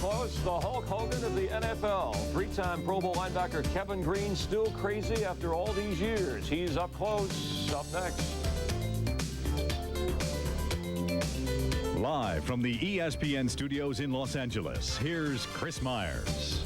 close, the Hulk Hogan of the NFL. Three-time Pro Bowl linebacker Kevin Greene still crazy after all these years. He's up close, up next. Live from the ESPN studios in Los Angeles, here's Chris Myers.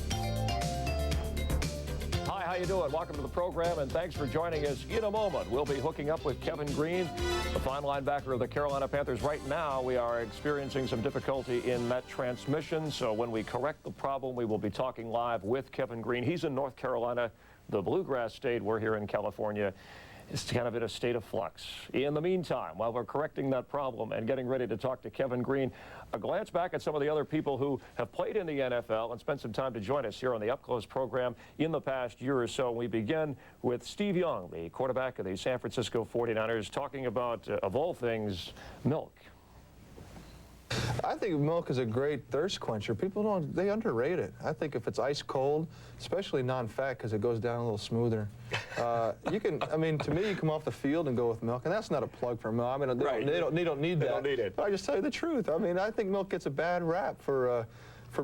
Hi, how you doing? Welcome to the program, and thanks for joining us. In a moment, we'll be hooking up with Kevin Greene, the fine linebacker of the Carolina Panthers. Right now, we are experiencing some difficulty in that transmission, so when we correct the problem, we will be talking live with Kevin Greene. He's in North Carolina, the Bluegrass State. We're here in California. It's kind of in a state of flux. In the meantime, while we're correcting that problem and getting ready to talk to Kevin Greene, a glance back at some of the other people who have played in the NFL and spent some time to join us here on the Up Close program in the past year or so. We begin with Steve Young, the quarterback of the San Francisco 49ers, talking about, of all things, milk. I think milk is a great thirst quencher. People they underrate it. I think if it's ice cold, especially non-fat because it goes down a little smoother, to me, you come off the field and go with milk, and that's not a plug for milk. I mean, they don't need that. They don't need it. But I just tell you the truth. I mean, I think milk gets a bad rap for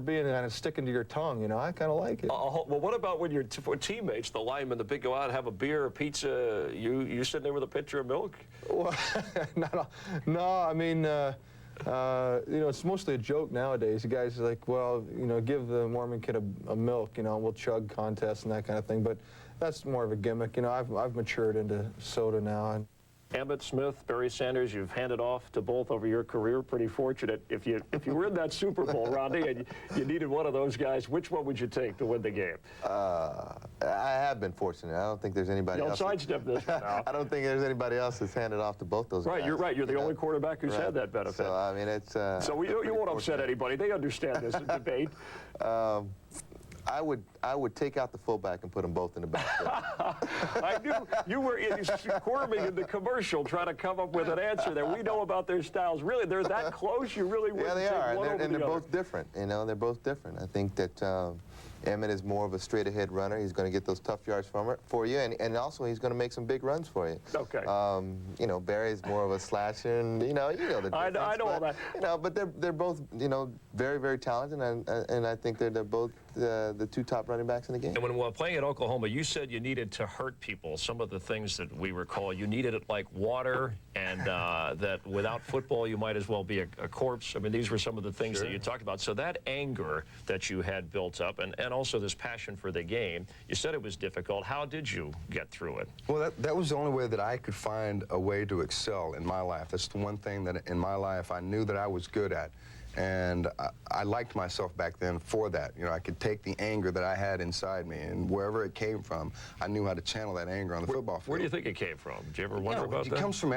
being kind of sticking to your tongue, you know. I kind of like it. Well, what about when your teammates, the linemen, the big go out and have a beer, a pizza, you sitting there with a pitcher of milk? Well, no, I mean, it's mostly a joke nowadays. The guys are like, well, give the Mormon kid a milk, we'll chug contests and that kind of thing. But that's more of a gimmick. I've matured into soda now. Emmitt Smith, Barry Sanders, you've handed off to both over your career. Pretty fortunate. If you were in that Super Bowl, Rodney, and you needed one of those guys, which one would you take to win the game? I have been fortunate. I don't think there's anybody else. Don't sidestep this one now. I don't think there's anybody else that's handed off to both those guys. You're right. You're the only quarterback who's had that benefit. So, I mean, it's... so you won't upset anybody. They understand this debate. I would take out the fullback and put them both in the backfield. I knew you were squirming in the commercial trying to come up with an answer there. We know about their styles. Really, they're that close. You really wouldn't take one over the other. And they're both different. They're both different. I think that Emmitt is more of a straight-ahead runner. He's going to get those tough yards for you, and also he's going to make some big runs for you. Okay. Barry's more of a slasher, and you know the difference. I know all that. But they're both very, very talented, and I think they're both the two top running backs in the game. And when playing at Oklahoma, you said you needed to hurt people. Some of the things that we recall, you needed it like water, and that without football you might as well be a corpse. I mean, these were some of the things that you talked about. So that anger that you had built up, and also this passion for the game, you said it was difficult. How did you get through it? Well, that was the only way that I could find a way to excel in my life. That's the one thing that in my life I knew that I was good at. And I liked myself back then for that. I could take the anger that I had inside me, and wherever it came from, I knew how to channel that anger on the football field. Where do you think it came from? Did you ever wonder about that? It comes from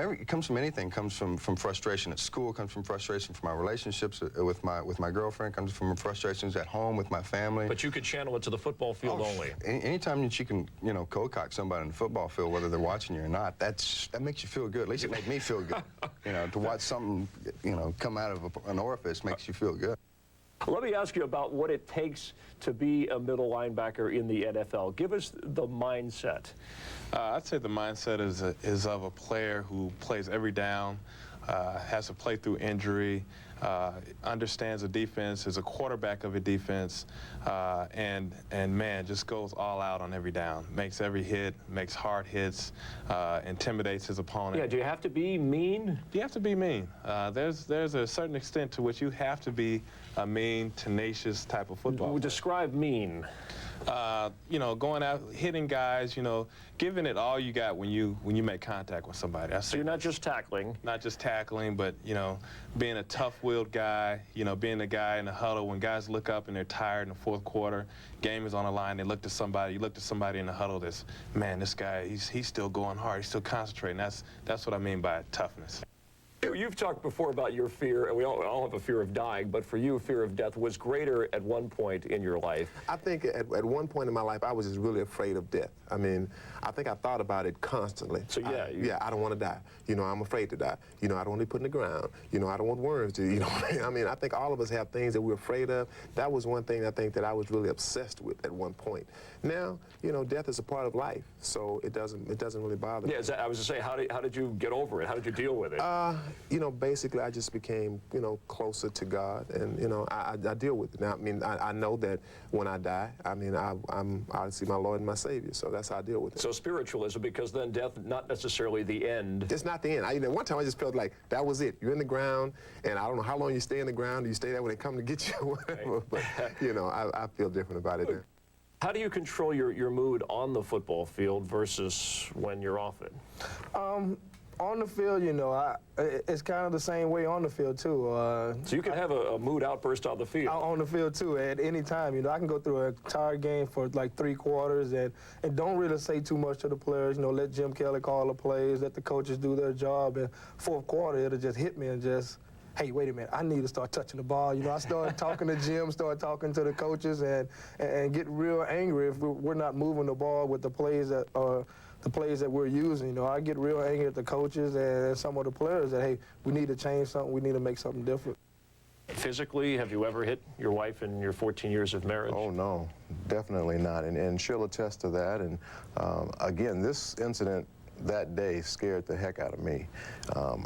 anything. It comes from frustration at school. It comes from frustration from my relationships with my girlfriend. It comes from frustrations at home with my family. But you could channel it to the football field only. Anytime that you can, cold-cock somebody in the football field, whether they're watching you or not, that makes you feel good. At least it made me feel good. To watch something, come out of an orifice makes you feel good. Let me ask you about what it takes to be a middle linebacker in the NFL. Give us the mindset. I'd say the mindset is of a player who plays every down, has to play through injury, understands the defense, is a quarterback of a defense, and man, just goes all out on every down. Makes every hit, makes hard hits, intimidates his opponent. Yeah, do you have to be mean? You have to be mean. There's a certain extent to which you have to be a mean, tenacious type of football player. Describe mean. Going out, hitting guys, giving it all you got when you make contact with somebody. So you're not just tackling. Not just tackling, but, being a tough-willed guy, being the guy in the huddle when guys look up and they're tired in the fourth quarter, game is on the line, they look to somebody, you look to somebody in the huddle that's, man, this guy, he's still going hard, he's still concentrating. That's what I mean by toughness. You've talked before about your fear, and we all have a fear of dying, but for you, fear of death was greater at one point in your life. I think at one point in my life, I was just really afraid of death. I mean, I think I thought about it constantly. So I don't want to die. I'm afraid to die. I don't want to be put in the ground. I don't want worms to, I mean, I think all of us have things that we're afraid of. That was one thing I think that I was really obsessed with at one point. Now, death is a part of life, so it doesn't really bother me. Yeah, I was to say, how did you get over it? How did you deal with it? you know, basically I just became, you know, closer to God, and, you know, I deal with it. Now, I mean, I know that when I die, I mean, I see my Lord and my Savior, so that's how I deal with it. So spiritualism, because then death, not necessarily the end. It's not the end. One time I just felt like that was it. You're in the ground, and I don't know how long you stay in the ground. Do you stay there when they come to get you or whatever? But, you know, I feel different about it now. How do you control your mood on the football field versus when you're off it? On the field, you know, it's kind of the same way on the field, too. So you can have a mood outburst on the field? On the field, too, at any time. You know, I can go through an entire game for like 3 quarters and don't really say too much to the players. You know, let Jim Kelly call the plays, let the coaches do their job. And 4th quarter, it'll just hit me and just, hey, wait a minute, I need to start touching the ball. You know, I started talking to Jim, started talking to the coaches, and get real angry if we're not moving the ball with the plays that we're using. You know, I get real angry at the coaches and some of the players that, hey, we need to change something, we need to make something different. Physically, have you ever hit your wife in your 14 years of marriage? Oh, no, definitely not, and she'll attest to that. And again, this incident that day scared the heck out of me.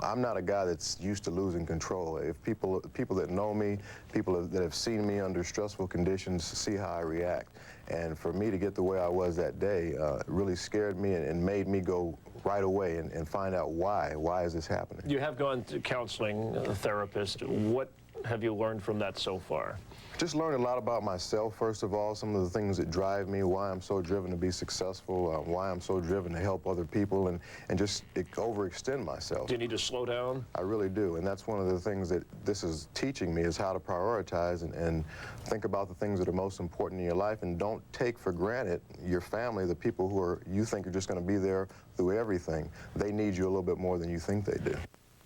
I'm not a guy that's used to losing control. If people that know me, people that have seen me under stressful conditions, see how I react. And for me to get the way I was that day really scared me and made me go right away and find out why. Why is this happening? You have gone to counseling, a therapist. What have you learned from that so far? Just learned a lot about myself, first of all, some of the things that drive me, why I'm so driven to be successful, why I'm so driven to help other people, and just overextend myself. Do you need to slow down? I really do, and that's one of the things that this is teaching me, is how to prioritize and think about the things that are most important in your life, and don't take for granted your family, the people who you think are just going to be there through everything. They need you a little bit more than you think they do.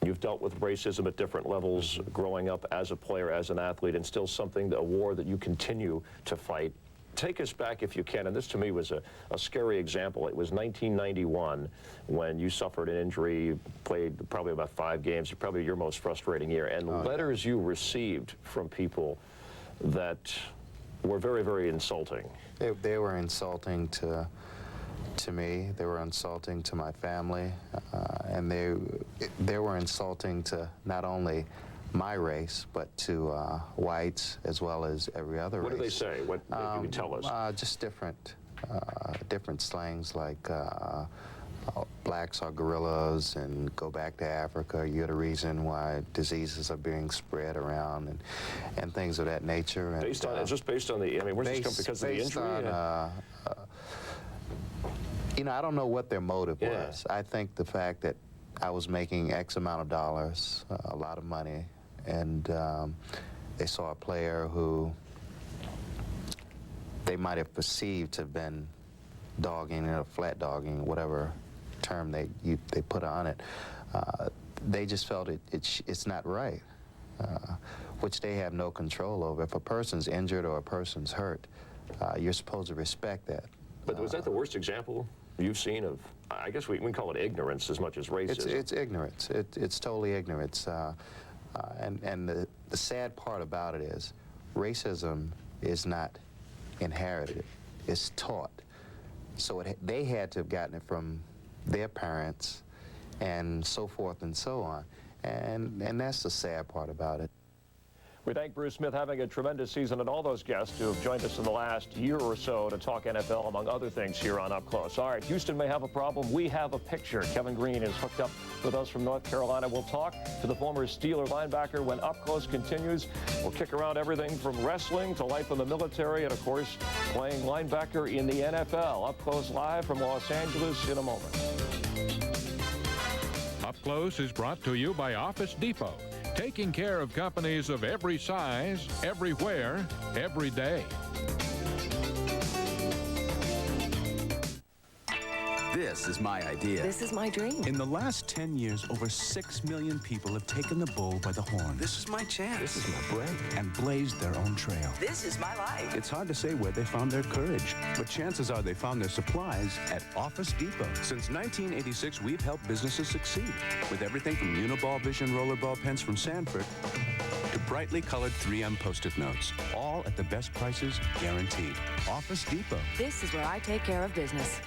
You've dealt with racism at different levels growing up as a player, as an athlete, and still a war that you continue to fight. Take us back if you can, and this to me was a scary example. It was 1991 when you suffered an injury, you played probably about 5 games, probably your most frustrating year, and letters you received from people that were very, very insulting. They were insulting to me, they were insulting to my family, and they were insulting to not only my race, but to whites as well as every other race. What do they say? What you can tell us? Just different slangs like blacks are gorillas and go back to Africa. You're the reason why diseases are being spread around and things of that nature. And, is this based on the? I mean, where's this come because of the injury? You know, I don't know what their motive was. I think the fact that I was making X amount of dollars, a lot of money, and they saw a player who they might have perceived to have been dogging, flat dogging, whatever term they put on it. They just felt it's not right, which they have no control over. If a person's injured or a person's hurt, you're supposed to respect that. But was that the worst example you've seen of, I guess we can call it ignorance as much as racism? It's ignorance. It's totally ignorance. And the sad part about it is racism is not inherited. It's taught. So they had to have gotten it from their parents and so forth and so on. And that's the sad part about it. We thank Bruce Smith, having a tremendous season, and all those guests who have joined us in the last year or so to talk NFL, among other things, here on Up Close. All right, Houston may have a problem. We have a picture. Kevin Green is hooked up with us from North Carolina. We'll talk to the former Steeler linebacker when Up Close continues. We'll kick around everything from wrestling to life in the military and, of course, playing linebacker in the NFL. Up Close live from Los Angeles in a moment. Up Close is brought to you by Office Depot. Taking care of companies of every size, everywhere, every day. This is my idea. This is my dream. In the last 10 years, over 6 million people have taken the bull by the horn. This is my chance. This is my break. And blazed their own trail. This is my life. It's hard to say where they found their courage, but chances are they found their supplies at Office Depot. Since 1986, we've helped businesses succeed with everything from Uniball Vision rollerball pens from Sanford to brightly colored 3M Post-it notes, all at the best prices guaranteed. Office Depot. This is where I take care of business.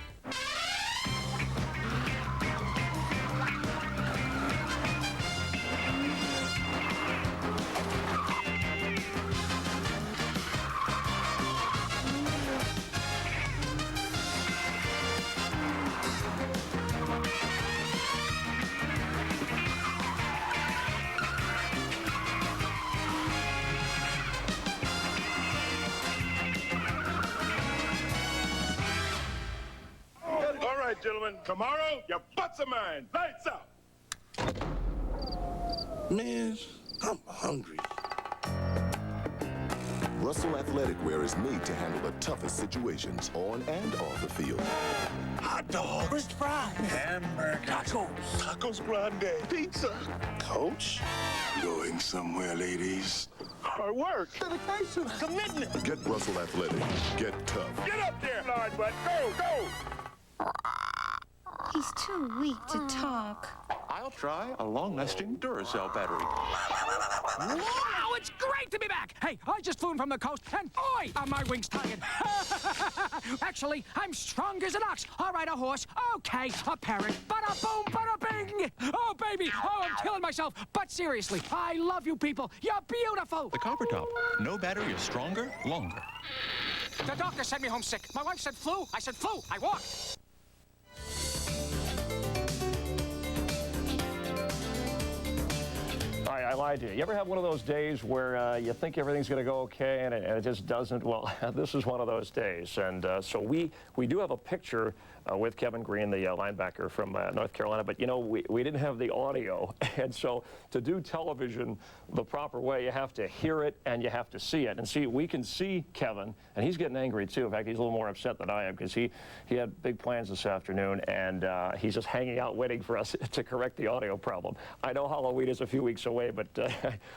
gentlemen, tomorrow, your butts are mine. Lights out. Man, I'm hungry. Russell Athletic Wear is made to handle the toughest situations on and off the field. Hot dog, French fries, hamburger, tacos grande, pizza. Coach, going somewhere, ladies. Hard work. Dedication, commitment. Get Russell Athletic. Get tough. Get up there, large butt. Go, go. He's too weak to talk. I'll try a long-lasting Duracell battery. Wow, it's great to be back! Hey, I just flew in from the coast, and boy, are my wings tired. Actually, I'm strong as an ox. All right, a horse. Okay, a parrot. Bada boom, bada bing! Oh, baby! Oh, I'm killing myself. But seriously, I love you people. You're beautiful. The Copper Top. No battery is stronger, longer. The doctor sent me home sick. My wife said flu. I said flu. I walked. I lied to you. You ever have one of those days where you think everything's going to go okay and it just doesn't? Well, this is one of those days. And so we do have a picture with Kevin Green, the linebacker from North Carolina. But, you know, we didn't have the audio. And so to do television the proper way, you have to hear it and you have to see it. And see, we can see Kevin, and he's getting angry, too. In fact, he's a little more upset than I am because he had big plans this afternoon, and he's just hanging out waiting for us to correct the audio problem. I know Halloween is a few weeks away, but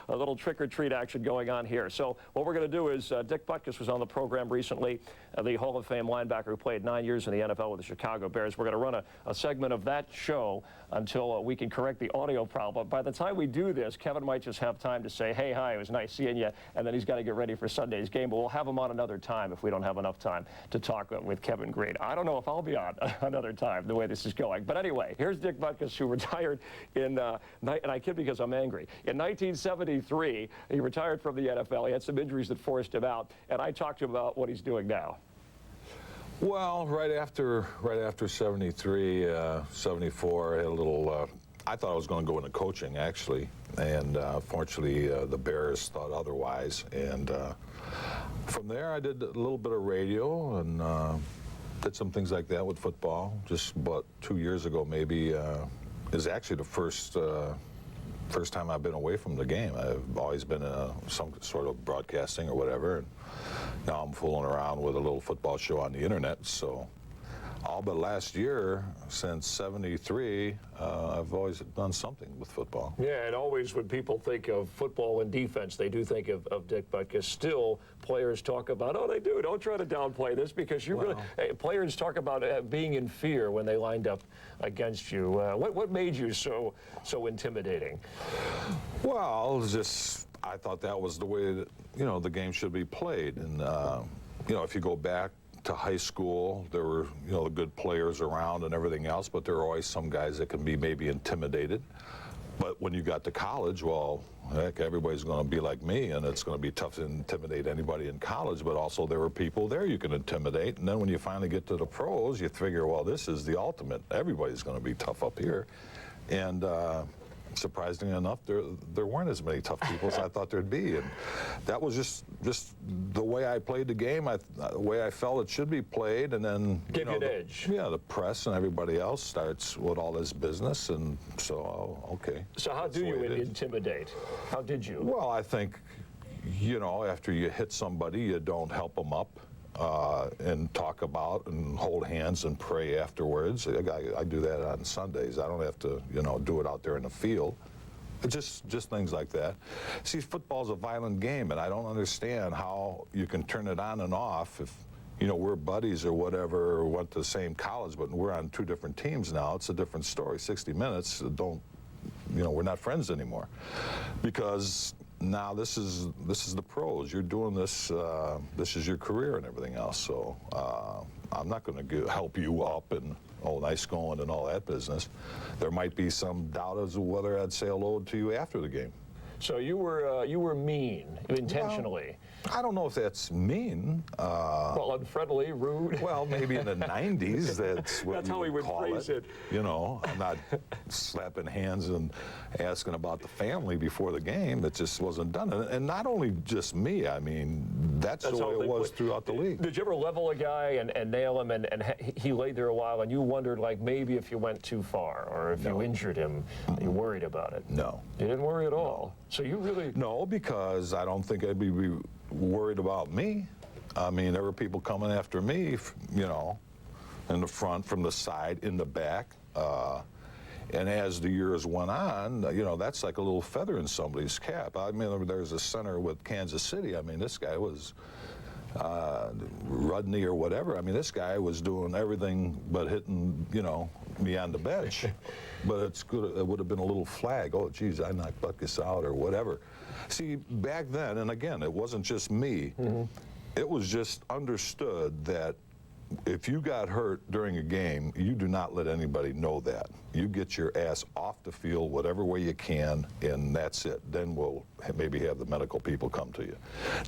a little trick-or-treat action going on here. So what we're going to do is Dick Butkus was on the program recently, the Hall of Fame linebacker who played 9 years in the NFL with the Chicago Bears. We're going to run a segment of that show until we can correct the audio problem. By the time we do this, Kevin might just have time to say, hey, hi, it was nice seeing you, and then he's got to get ready for Sunday's game. But we'll have him on another time if we don't have enough time to talk with Kevin Green. I don't know if I'll be on another time the way this is going. But anyway, here's Dick Butkus, who retired in, and I kid because I'm angry, in 1973. He retired from the NFL. He had some injuries that forced him out, and I talked to him about what he's doing now. Well, right after 73, 74, I had a little, I thought I was going to go into coaching, actually, and fortunately the Bears thought otherwise, and from there I did a little bit of radio and did some things like that with football. Just about 2 years ago, maybe, is actually the first time I've been away from the game. I've always been in some sort of broadcasting or whatever, and now I'm fooling around with a little football show on the internet. So all but last year, since 73, I've always done something with football. Yeah, and always when people think of football and defense, they do think of Dick Butkus. Still, players talk about, oh, they do. Don't try to downplay this because you really, players talk about being in fear when they lined up against you. What made you so intimidating? Well, just I thought that was the way that, you know, the game should be played. And, you know, if you go back to high school, there were, you know, the good players around and everything else, but there are always some guys that can be maybe intimidated. But when you got to college, well, heck, everybody's going to be like me, and it's going to be tough to intimidate anybody in college, but also there were people there you can intimidate. And then when you finally get to the pros, you figure, well, this is the ultimate. Everybody's going to be tough up here. And surprisingly enough, there weren't as many tough people as I thought there'd be, and that was just the way I played the game, the way I felt it should be played, and then give you an edge. Yeah, the press and everybody else starts with all this business, and so okay. So how do you intimidate? How did you? Well, I think, you know, after you hit somebody, you don't help them up. And talk about and hold hands and pray afterwards. I do that on Sundays. I don't have to, you know, do it out there in the field. Just things like that. See, football's a violent game, and I don't understand how you can turn it on and off if, you know, we're buddies or whatever, or went to the same college, but we're on two different teams now. It's a different story. 60 Minutes, you know, we're not friends anymore. Because now this is the pros. You're doing this. This is your career and everything else. So I'm not going to help you up and nice going and all that business. There might be some doubt as to whether I'd say hello to you after the game. So you were mean intentionally. Well, I don't know if that's mean. Well, unfriendly, rude. Well, maybe in the 90s, that's what how we would phrase it. You know, I'm not slapping hands and asking about the family before the game. It just wasn't done. And not only just me. I mean, That's the way it was throughout the league. Did you ever level a guy and nail him, and he laid there a while, and you wondered, like, maybe if you went too far, or if you injured him, you worried about it? No. You didn't worry at all? So you really... No, because I don't think I'd be worried about me. I mean, there were people coming after me, you know, in the front, from the side, in the back. And as the years went on, you know, that's like a little feather in somebody's cap. I mean, there's a center with Kansas City. I mean, this guy was Rudney or whatever. I mean, this guy was doing everything but hitting, you know, me on the bench. But it's good. It would have been a little flag. Oh, geez, I knocked Butkus out or whatever. See, back then, and again, it wasn't just me. It was just understood that if you got hurt during a game, you do not let anybody know that. You get your ass off the field whatever way you can, and that's it. Then we'll maybe have the medical people come to you.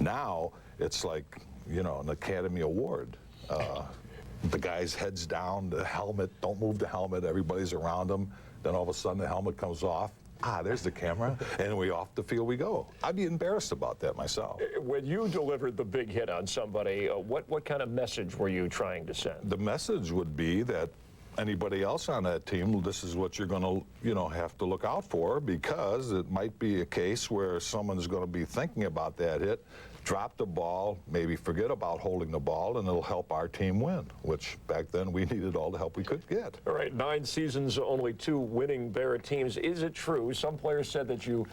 Now, it's like, you know, an Academy Award. The guy's head's down, the helmet, don't move the helmet, everybody's around him. Then all of a sudden the helmet comes off. Ah, there's the camera, and we off the field we go. I'd be embarrassed about that myself. When you delivered the big hit on somebody, what kind of message were you trying to send? The message would be that anybody else on that team, this is what you're going to, you know, have to look out for, because it might be a case where someone's going to be thinking about that hit, drop the ball, maybe forget about holding the ball, and it'll help our team win, which back then we needed all the help we could get. All right, 9 seasons, only 2 winning Bear teams. Is it true? Some players said that you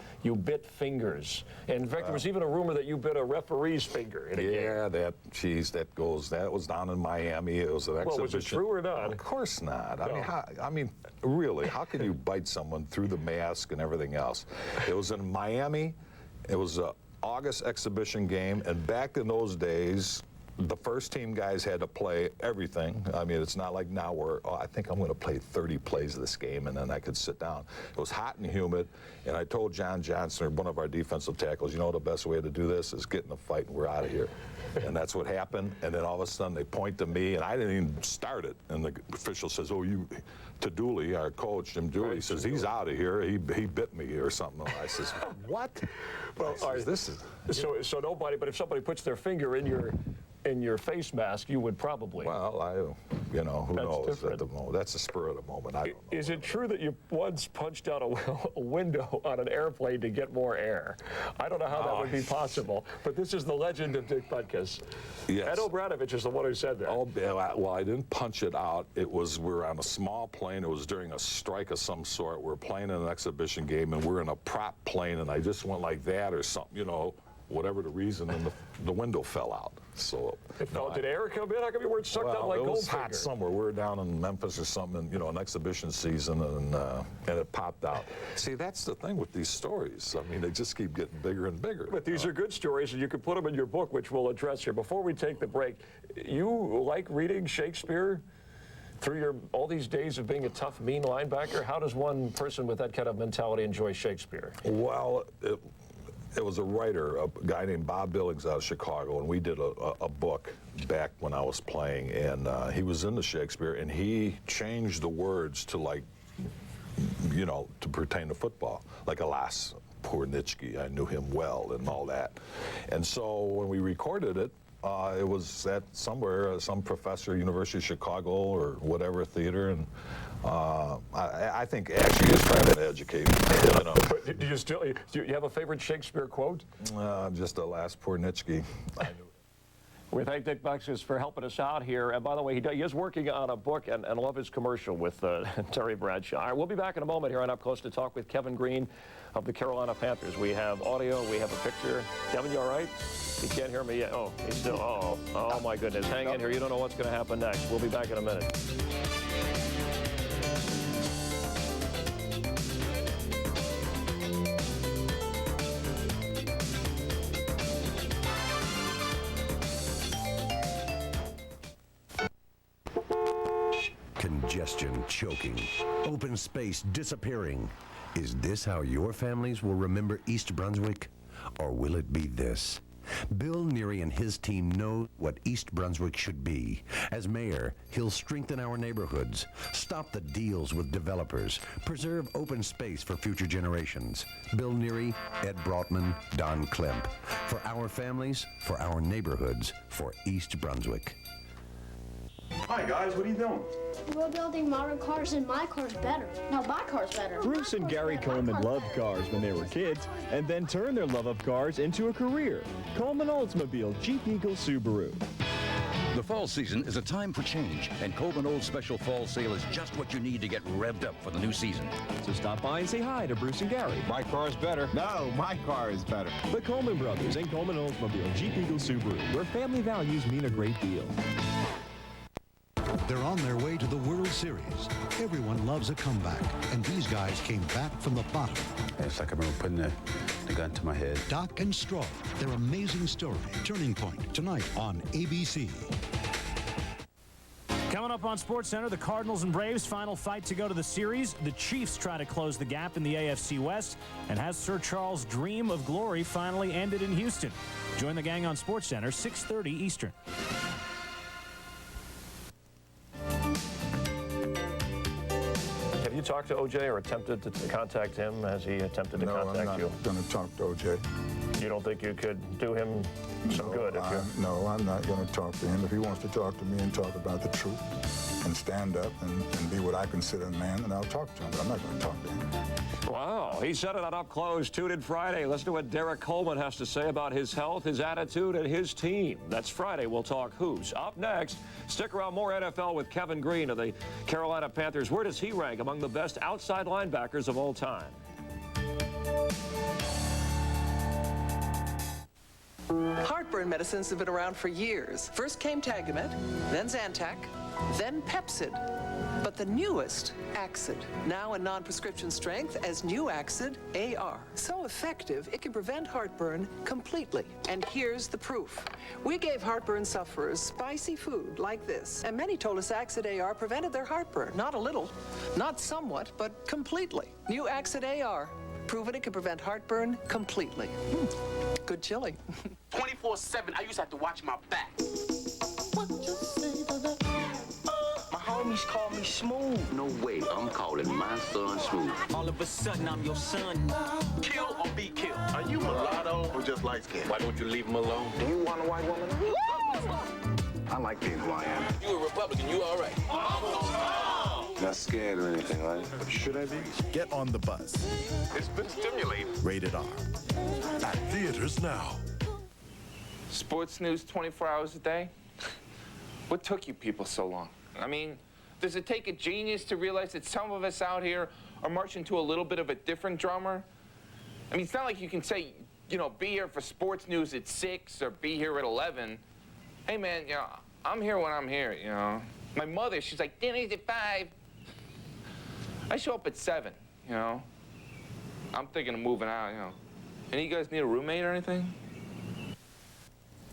bit fingers. In fact, there was even a rumor that you bit a referee's finger in a game. Yeah, that was down in Miami. It was an exhibition. Well, was it true or not? Of course not. No. I mean, really, how can you bite someone through the mask and everything else? It was in Miami. It was a August exhibition game, and back in those days, the first team guys had to play everything. I mean, it's not like now where, oh, I think I'm going to play 30 plays of this game, and then I could sit down. It was hot and humid, and I told John Johnson, one of our defensive tackles, you know, the best way to do this is get in a fight and we're out of here. And that's what happened, and then all of a sudden they point to me, and I didn't even start it, and the official says, oh, you, to Dooley, our coach, Jim Dooley, says, he's out of here, he bit me or something. I says, what? Well, all right, this is... So nobody, but if somebody puts their finger in your face mask, you would probably. Well, you know, who knows different. at the moment. That's the spur of the moment. I don't know. Is it true that you once punched out a window on an airplane to get more air? I don't know how that would be possible, but this is the legend of Dick Butkus. Yes. Ed O'Bradovich is the one who said that. Oh, well, I didn't punch it out. It was, we were on a small plane. It was during a strike of some sort. We're playing in an exhibition game, and we're in a prop plane, and I just went like that or something, you know, whatever the reason, and the window fell out. So, did air come in? How come you weren't sucked up like Goldfinger? It was hot somewhere. We were down in Memphis or something, you know, an exhibition season, and it popped out. See, that's the thing with these stories. I mean, they just keep getting bigger and bigger. But these are good stories, and you can put them in your book, which we'll address here. Before we take the break, you like reading Shakespeare through all these days of being a tough, mean linebacker? How does one person with that kind of mentality enjoy Shakespeare? Well, it was a writer, a guy named Bob Billings out of Chicago, and we did a book back when I was playing, and he was into Shakespeare, and he changed the words to, like, you know, to pertain to football, like alas, poor Nitschke, I knew him well, and all that. And so when we recorded it, it was at somewhere, some professor, University of Chicago or whatever theater, and I think actually is trying to educate me, you know. But do you have a favorite Shakespeare quote? Just alas, poor Nitschke. We thank Dick Butkus for helping us out here. And by the way, he is working on a book, and love his commercial with Terry Bradshaw. All right, we'll be back in a moment here on Up Close to talk with Kevin Green of the Carolina Panthers. We have audio, we have a picture. Kevin, you all right? You can't hear me yet. Oh, he's still, oh my goodness. Hang in here. You don't know what's going to happen next. We'll be back in a minute. Congestion choking, open space disappearing. Is this how your families will remember East Brunswick? Or will it be this? Bill Neary and his team know what East Brunswick should be. As mayor, he'll strengthen our neighborhoods, stop the deals with developers, preserve open space for future generations. Bill Neary, Ed Brotman, Don Klemp. For our families, for our neighborhoods, for East Brunswick. Hi guys, what are you doing? We're building modern cars and my car's better. No, my car's better. Bruce and Gary Coleman loved cars when they were kids and then turned their love of cars into a career. Coleman Oldsmobile Jeep Eagle Subaru. The fall season is a time for change, and Coleman Old Special Fall Sale is just what you need to get revved up for the new season. So stop by and say hi to Bruce and Gary. My car's better. No, my car is better. The Coleman Brothers and Coleman Oldsmobile Jeep Eagle Subaru, where family values mean a great deal. They're on their way to the World Series. Everyone loves a comeback, and these guys came back from the bottom. It's like I remember putting the gun to my head. Doc and Straw, their amazing story, Turning Point, tonight on ABC. Coming up on SportsCenter, the Cardinals and Braves final fight to go to the series. The Chiefs try to close the gap in the AFC West. And has Sir Charles' dream of glory finally ended in Houston? Join the gang on SportsCenter, 6:30 Eastern. Have you talked to OJ or attempted to contact him? Has he attempted to contact you? No, I'm not going to talk to OJ. You don't think you could do him some good? No, I'm not going to talk to him. If he wants to talk to me and talk about the truth and stand up and be what I consider a man, then I'll talk to him, but I'm not going to talk to him. Wow, he said it on Up Close, Tuned In Friday. Listen to what Derek Coleman has to say about his health, his attitude, and his team. That's Friday. We'll talk Who's. Up next, stick around, more NFL with Kevin Green of the Carolina Panthers. Where does he rank among the best outside linebackers of all time? Heartburn medicines have been around for years. First came Tagamet, then Zantac, then Pepcid. But the newest, Axid, now in non-prescription strength as New Axid AR. So effective, it can prevent heartburn completely. And here's the proof. We gave heartburn sufferers spicy food like this, and many told us Axid AR prevented their heartburn. Not a little, not somewhat, but completely. New Axid AR. Proven it can prevent heartburn completely. Good chili. 24/7, I used to have to watch my back. My homies call me Smooth. No way, I'm calling my son Smooth. All of a sudden, I'm your son. Kill or be killed. Are you mulatto or just light skinned? Why don't you leave him alone? Do you want a white woman? I like being who I am. You a Republican, you all right. Not scared or anything, right? Should I be? Get on the bus. It's been stimulating. Rated R. At theaters now. Sports news 24 hours a day? What took you people so long? I mean, does it take a genius to realize that some of us out here are marching to a little bit of a different drummer? I mean, it's not like you can say, you know, be here for sports news at 6 or be here at 11. Hey, man, you know, I'm here when I'm here, you know. My mother, she's like, dinner's at 5. I show up at 7, you know. I'm thinking of moving out, you know. Any of you guys need a roommate or anything?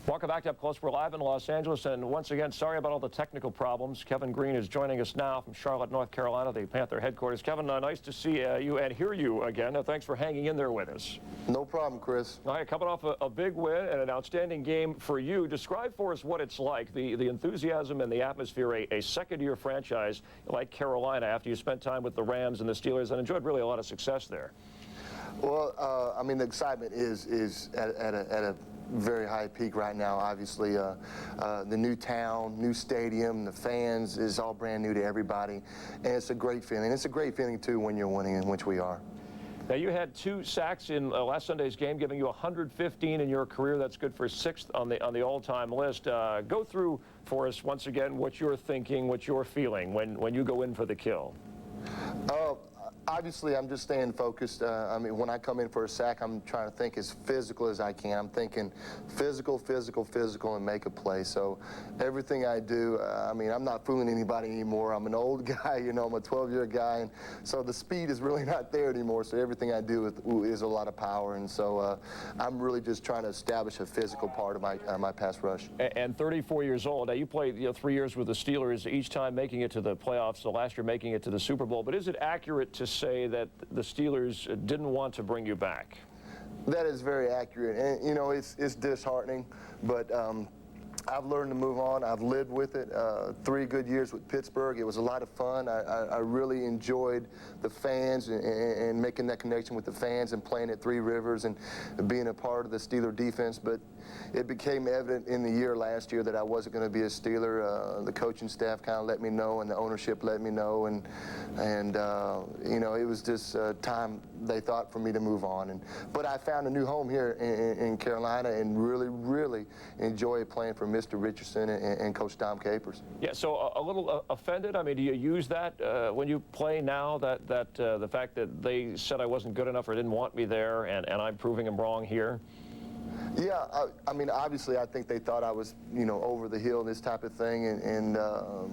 Welcome back to Up Close. We're live in Los Angeles, and once again, sorry about all the technical problems. Kevin Green is joining us now from Charlotte, North Carolina, the Panther headquarters. Kevin, nice to see you and hear you again. Thanks for hanging in there with us. No problem, Chris. All right, coming off a big win and an outstanding game for you. Describe for us what it's like, the enthusiasm and the atmosphere, a second-year franchise like Carolina after you spent time with the Rams and the Steelers and enjoyed really a lot of success there. Well, I mean, the excitement is at a very high peak right now. Obviously, the new town, new stadium, the fans is all brand new to everybody, and it's a great feeling. It's a great feeling, too, when you're winning, in which we are. Now, you had 2 sacks in last Sunday's game, giving you 115 in your career. That's good for 6th on the all-time list. Go through for us, once again, what you're thinking, what you're feeling when you go in for the kill. Obviously, I'm just staying focused. I mean, when I come in for a sack, I'm trying to think as physical as I can. I'm thinking physical, and make a play. So everything I do, I mean, I'm not fooling anybody anymore. I'm an old guy, you know, I'm a 12-year guy, and so the speed is really not there anymore. So everything I do is a lot of power, and so I'm really just trying to establish a physical part of my pass rush. And 34 years old. Now, you played 3 years with the Steelers, each time making it to the playoffs, the last year making it to the Super Bowl. But is it accurate to say that the Steelers didn't want to bring you back? That is very accurate, and you know, it's disheartening, but I've learned to move on. I've lived with it. 3 good years with Pittsburgh. It was a lot of fun. I really enjoyed the fans and making that connection with the fans and playing at Three Rivers and being a part of the Steeler defense. But it became evident in the year last year that I wasn't going to be a Steeler. The coaching staff kind of let me know, and the ownership let me know, and you know, it was just time they thought for me to move on. But I found a new home here in Carolina and really enjoy playing for Mr. Richardson and Coach Tom Capers. Yeah, so a little offended. I mean, do you use that when you play now, that the fact that they said I wasn't good enough or didn't want me there, and I'm proving them wrong here? Yeah, I mean, obviously, I think they thought I was, you know, over the hill, this type of thing, and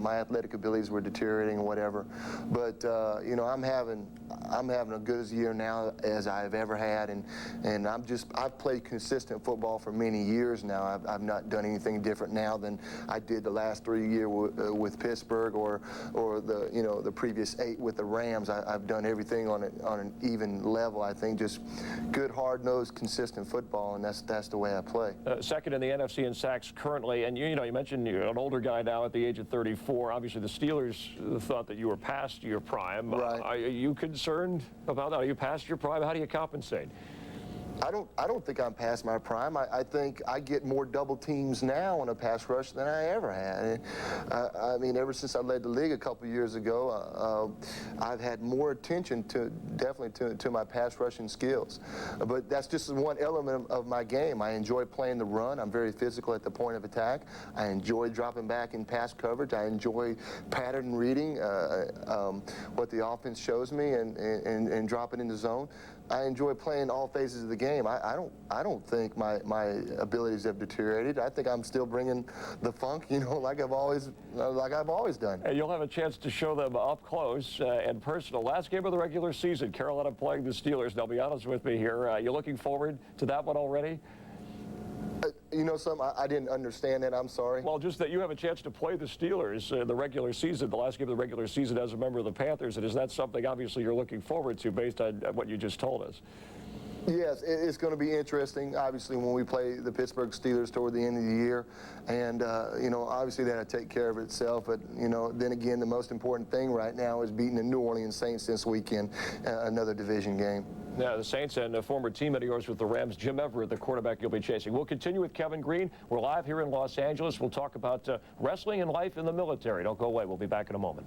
my athletic abilities were deteriorating or whatever. But you know, I'm having a good as year now as I've ever had, and I've played consistent football for many years now. I've not done anything different now than I did the last 3 years with Pittsburgh or the previous 8 with the Rams. I've done everything on an even level. I think just good, hard-nosed, consistent football, and that's the way I play. Second in the NFC in sacks currently, and you know, you mentioned you're an older guy now at the age of 34. Obviously, the Steelers thought that you were past your prime. Right. Are you concerned about that? Are you past your prime? How do you compensate? I don't think I'm past my prime. I think I get more double teams now on a pass rush than I ever had. I mean, ever since I led the league a couple years ago, I've had more attention to my pass rushing skills. But that's just one element of my game. I enjoy playing the run. I'm very physical at the point of attack. I enjoy dropping back in pass coverage. I enjoy pattern reading what the offense shows me and dropping in the zone. I enjoy playing all phases of the game. I don't think my abilities have deteriorated. I think I'm still bringing the funk, you know, like I've always done. And you'll have a chance to show them up close and personal. Last game of the regular season, Carolina playing the Steelers. Now, be honest with me here. You looking forward to that one already? You know something, I didn't understand that. I'm sorry. Well, just that you have a chance to play the Steelers in the regular season, the last game of the regular season as a member of the Panthers, and is that something obviously you're looking forward to based on what you just told us? Yes, it's going to be interesting, obviously, when we play the Pittsburgh Steelers toward the end of the year. And, you know, obviously that'll take care of itself. But, you know, then again, the most important thing right now is beating the New Orleans Saints this weekend, another division game. Yeah, the Saints and a former teammate of yours with the Rams, Jim Everett, the quarterback you'll be chasing. We'll continue with Kevin Green. We're live here in Los Angeles. We'll talk about wrestling and life in the military. Don't go away. We'll be back in a moment.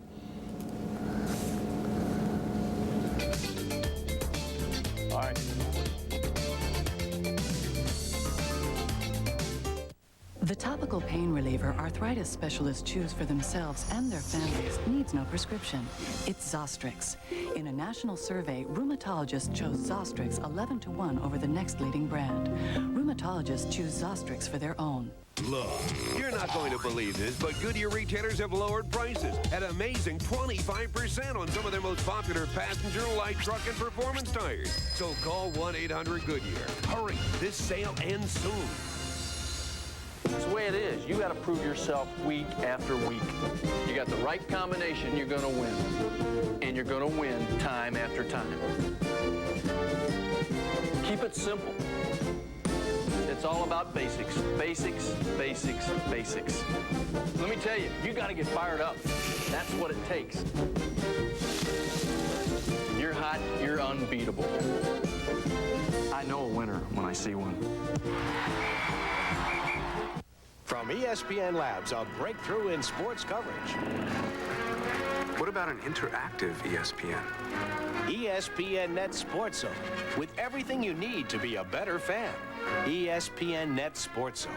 All right. The topical pain reliever arthritis specialists choose for themselves and their families needs no prescription. It's Zostrix. In a national survey, rheumatologists chose Zostrix 11-to-1 over the next leading brand. Rheumatologists choose Zostrix for their own. Look, you're not going to believe this, but Goodyear retailers have lowered prices at an amazing 25% on some of their most popular passenger, light truck, and performance tires. So call 1-800-GOODYEAR. Hurry, this sale ends soon. It's the way it is. You got to prove yourself week after week. You got the right combination, you're going to win. And you're going to win time after time. Keep it simple. It's all about basics. Basics, basics, basics. Let me tell you, you got to get fired up. That's what it takes. When you're hot, you're unbeatable. I know a winner when I see one. From ESPN Labs, a breakthrough in sports coverage. What about an interactive ESPN? ESPN Net Sports Zone, with everything you need to be a better fan. ESPN Net Sports Zone.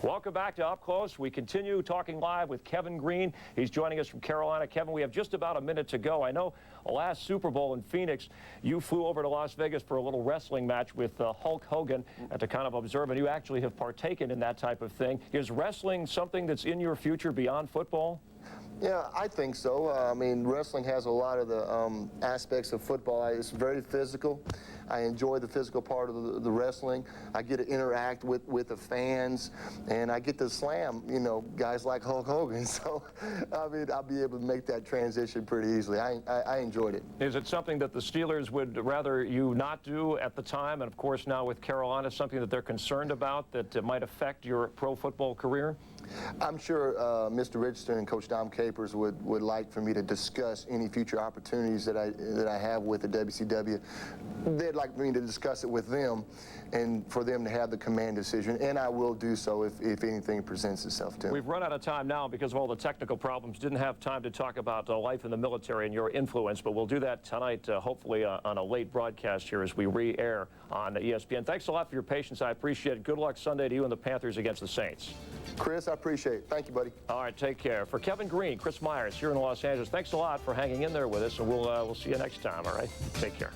Welcome back to Up Close. We continue talking live with Kevin Green. He's joining us from Carolina. Kevin, we have just about a minute to go. I know last Super Bowl in Phoenix, you flew over to Las Vegas for a little wrestling match with Hulk Hogan to kind of observe, and you actually have partaken in that type of thing. Is wrestling something that's in your future beyond football? Yeah, I think so. I mean, wrestling has a lot of the aspects of football. It's very physical. I enjoy the physical part of the wrestling. I get to interact with the fans, and I get to slam, you know, guys like Hulk Hogan. So, I mean, I'll be able to make that transition pretty easily. I enjoyed it. Is it something that the Steelers would rather you not do at the time, and of course now with Carolina, something that they're concerned about that might affect your pro football career? I'm sure Mr. Richardson and Coach Dom Capers would like for me to discuss any future opportunities that I have with the WCW. They'd like me to discuss it with them and for them to have the command decision, and I will do so if anything presents itself to them. We've run out of time now because of all the technical problems. Didn't have time to talk about life in the military and your influence, but we'll do that tonight, hopefully on a late broadcast here as we re-air on ESPN. Thanks a lot for your patience. I appreciate it. Good luck Sunday to you and the Panthers against the Saints. Chris, I appreciate it. Thank you, buddy. All right, take care. For Kevin Green, Chris Myers here in Los Angeles, thanks a lot for hanging in there with us, and we'll see you next time, all right? Take care.